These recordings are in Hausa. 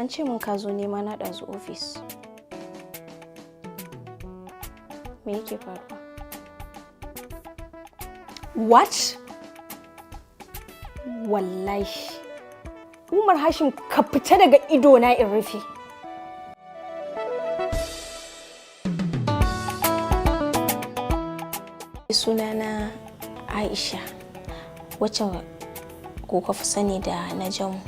An ce mun ka zo nema na ɗazu ofis. Me yake faruwa? What? Wallahi. Umar Hashim ka fita daga ido na in rufe. Sunana Aisha, wacce kuka fi sani da Najamu.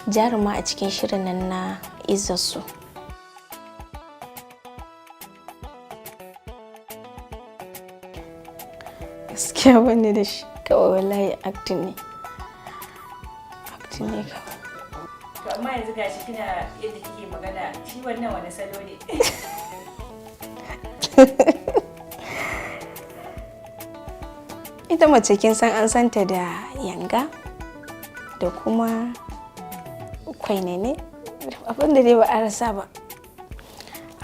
Jaruma a cikin shirin nan na Izzar su. Gaskiya bane da shi, kawai wallahi acting ne. Acting ne kawai. To amma yanzu gashi kina yadda kike magana, shi wannan wani salo ne? Ita mace kin san an santa da yanga da kuma kwainene, abin da dai ba a rasa ba.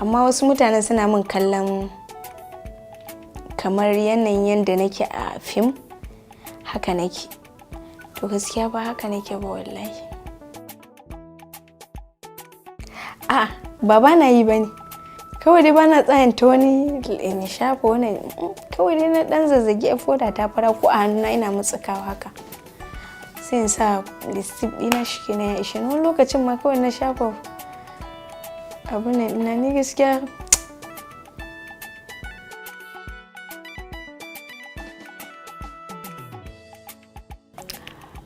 Amma wasu mutane suna min kallon kamar yanayin yadda nake a fim haka nake. To gaskiya ba haka nake ba wallahi. A ba na yi bane. Kawai dai bana tsayanta wani in shafa wani, kawai dai na dan zazzage foda ta fara ko a hannuna ina mutsikawa haka. Sai in sa lipstick dina shi na ya ishe. Wani lokacin ma kawai na shafa abu ne ina ni gaskiya.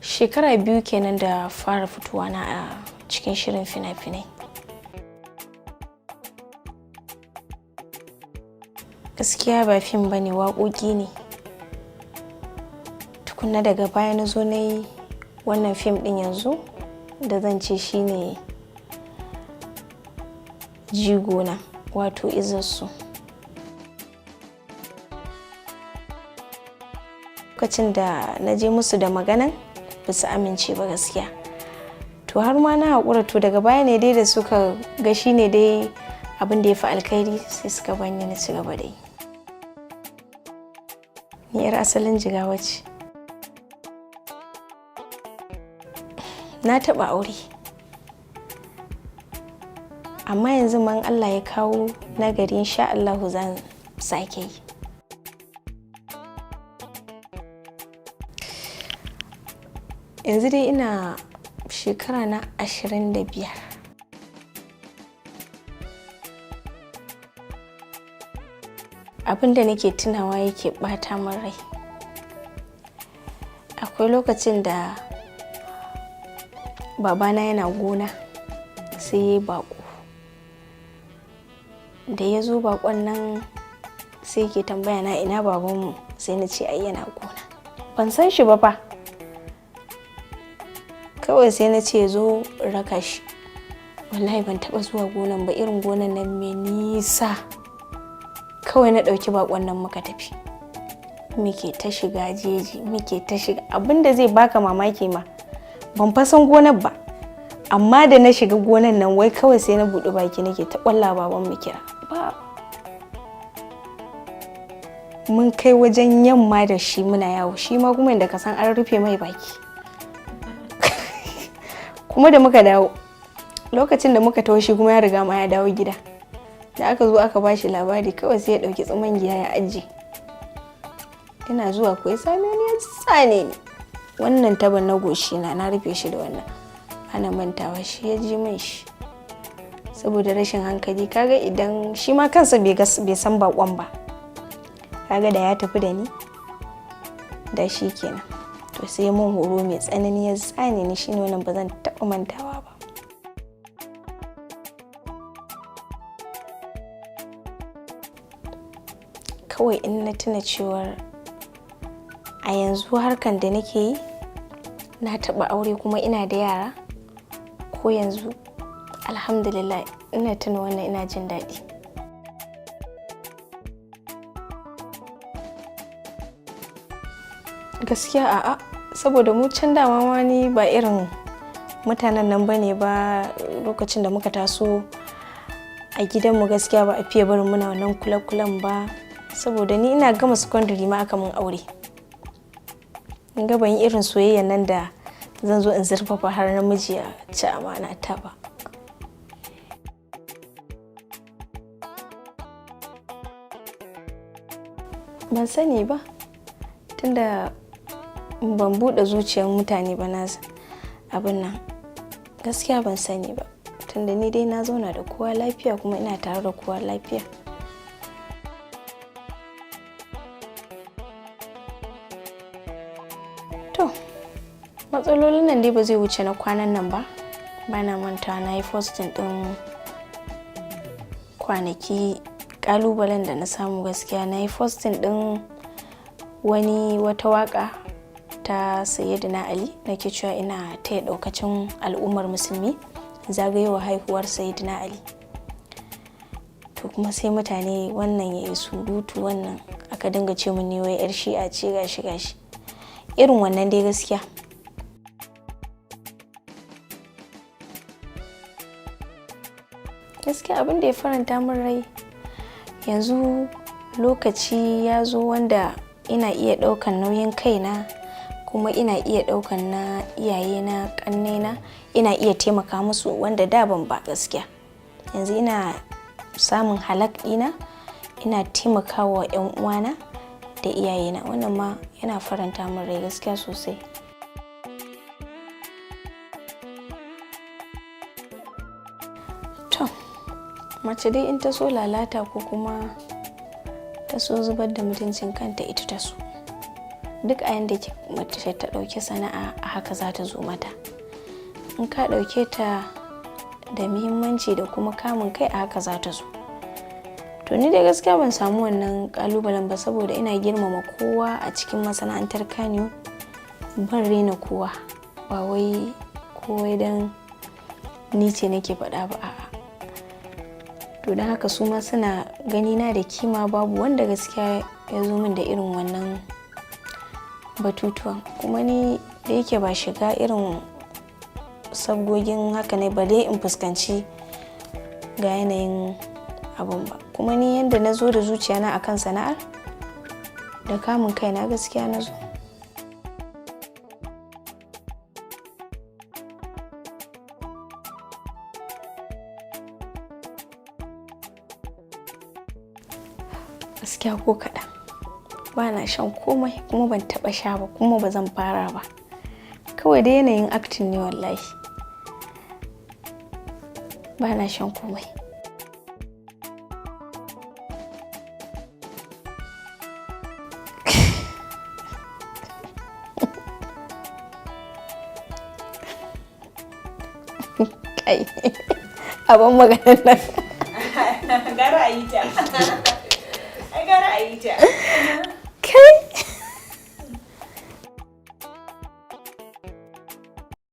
Shekara 2 kenan da fara fitowa na a cikin shirin fina-finai. Gaskiya ba fim bane, waƙoƙi ne. Tukunna daga baya na zo na yi wannan fim ɗin yanzu da zan ce shine jigona, wato Izzar su. Lokacin da na je musu da maganan ba su amince ba gaskiya. To har ma na haƙura, to daga baya ne dai da suka ga shine dai abin da ya fi alkhairi sai suka bani na ci gaba da yi. Ni 'yar asalin Jigawa ce. Na taɓa aure. Amma yanzu man Allah ya kawo nagari insha Allahu zan sake yi. Yanzu dai ina shekara na 25. Abin da nake tunawa yake bata min rai. Akwai lokacin da babana yana gona sai ya yi baƙo. Da ya zo baƙon nan sai yake tambaya na ina babanmu, sai na ce ai yana gona. Ban san shi ba fa. Kawai sai na ce zo raka shi. Wallahi ban taɓa zuwa gonan ba, irin gonan nan mai nisa. Kawai na ɗauki baƙon nan muka tafi. Muke ta shiga jeji, muke ta shiga. Abinda zai baka mamaki ma, ban fa san gonar ba. Amma da na shiga gonan nan wai kawai sai na buɗe baki nake ta ƙwalla baban mu kira. Ba. Mun kai wajen yamma da shi muna yawo, shi ma kuma inda ka san an rufe mai baki. Kuma da muka dawo, lokacin da muka taho shi kuma ya riga ma ya dawo gida. Da aka zo aka bashi labari kawai sai ya ɗauki tsumangiya ya ajiye. Ina zuwa ko ya same ni ya tsane ni. Wannan taban na goshi na rufe shi da wannan. Ana mantawa shi ya ji min shi. Saboda rashin hankali, kaga idan shi ma kansa bai san baƙon ba. Kaga da ya tafi da ni, da shi kenan. To sai mun horo mai tsanani ya tsane ni, shine wannan ba zan taɓa mantawa ba. Kawai in na tuna cewar a yanzu harkan da nake yi, na taɓa aure kuma ina da yara, ko yanzu alhamdulillah ina tuna wannan ina jin daɗi. Gaskiya a'a, saboda mu can dama ma ni ba irin mutanen nan bane ba. Lokacin da muka taso a gidanmu gaskiya ba a fiye barin muna wannan kula-kulan ba. Saboda ni ina gama secondary ma aka mun aure. In ga ban yi irin soyayya nan da zan zo in zurfafa har namiji ya ci amana ta ba. Ban sani ba, tunda ban buɗe zuciyar mutane ba na abin nan. Gaskiya ban sani ba, tunda ni dai na zauna da kowa lafiya kuma ina tare da kowa lafiya. To, matsalolin nan dai ba zai wuce na kwanan nan ba. Bana manta na yi posting ɗin kwanaki ƙalubalen da na samu gaskiya. Na yi posting ɗin wata waƙa ta Sayyidina Ali nake cewa ina taya ɗaukacin al'ummar musulmi zagayowa haihuwar Sayyidina Ali. To kuma sai mutane wannan ya yi surutu, wannan aka dinga ce mun ne wai 'yar shi'a ce gashi. Irin wannan dai gaskiya. Gaskiya abin da ya faranta min rai yanzu lokaci ya zo wanda ina iya ɗaukan nauyin kaina kuma ina iya ɗaukan na iyayena, ƙannena, ina iya taimaka musu wanda da ban ba gaskiya. Yanzu ina samun halak ɗina, ina taimakawa 'yan uwana da iyayena, wannan ma yana faranta min rai gaskiya sosai. To, mace dai in ta so lalata ko kuma ta so zubar da mutuncin kanta ita ta so. Duk a yanda mace ta ɗauki sana'a a haka za ta zo mata. In ka ɗauke ta da muhimmanci da kuma kamun kai a haka za ta zo. To ni dai gaskiya ban samu wannan ƙalubalen ba saboda ina girmama kowa a cikin masana'antar Kannywood. Ban raina kowa, ba wai kowai don ni ce nake faɗa ba a'a. To don haka su ma suna ganina da kima, babu wanda gaskiya ya zo min da irin wannan batutuwan. Kuma ni da yake ba shiga irin sabgogin haka ne ba dai in fuskanci ga yanayin abun ba. Kuma ni yanda na zo da zuciyana akan sana'ar da kamun kaina gaskiya na zo. Gaskiya ko kaɗan ba na shan komai kuma ban taɓa sha ba kuma ba zan fara ba. Kawai da yanayin acting ne wallahi. Ba na shan komai. Kai, abin maganar nan. Gara a yi ta. Ai gara a yi ta. Kai,